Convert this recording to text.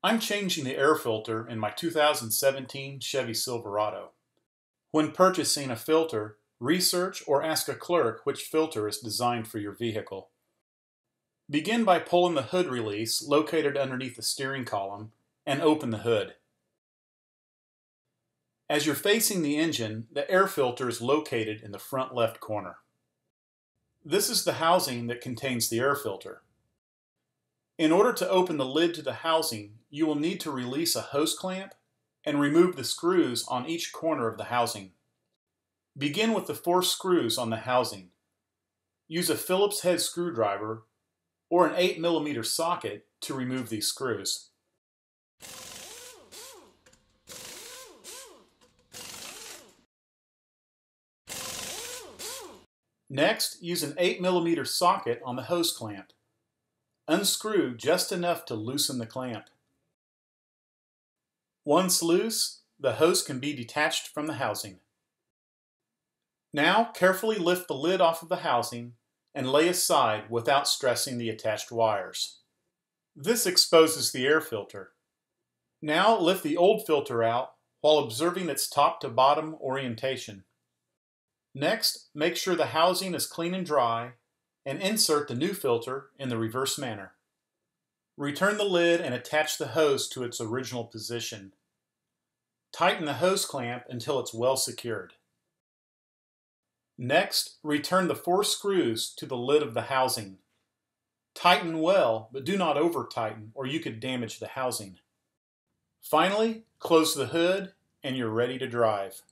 I'm changing the air filter in my 2017 Chevy Silverado. When purchasing a filter, research or ask a clerk which filter is designed for your vehicle. Begin by pulling the hood release located underneath the steering column and open the hood. As you're facing the engine, the air filter is located in the front left corner. This is the housing that contains the air filter. In order to open the lid to the housing, you will need to release a hose clamp and remove the screws on each corner of the housing. Begin with the 4 screws on the housing. Use a Phillips head screwdriver or an 8mm socket to remove these screws. Next, use an 8mm socket on the hose clamp. Unscrew just enough to loosen the clamp. Once loose, the hose can be detached from the housing. Now, carefully lift the lid off of the housing and lay aside without stressing the attached wires. This exposes the air filter. Now lift the old filter out while observing its top to bottom orientation. Next, make sure the housing is clean and dry and insert the new filter in the reverse manner. Return the lid and attach the hose to its original position. Tighten the hose clamp until it's well secured. Next, return the 4 screws to the lid of the housing. Tighten well, but do not over-tighten or you could damage the housing. Finally, close the hood and you're ready to drive.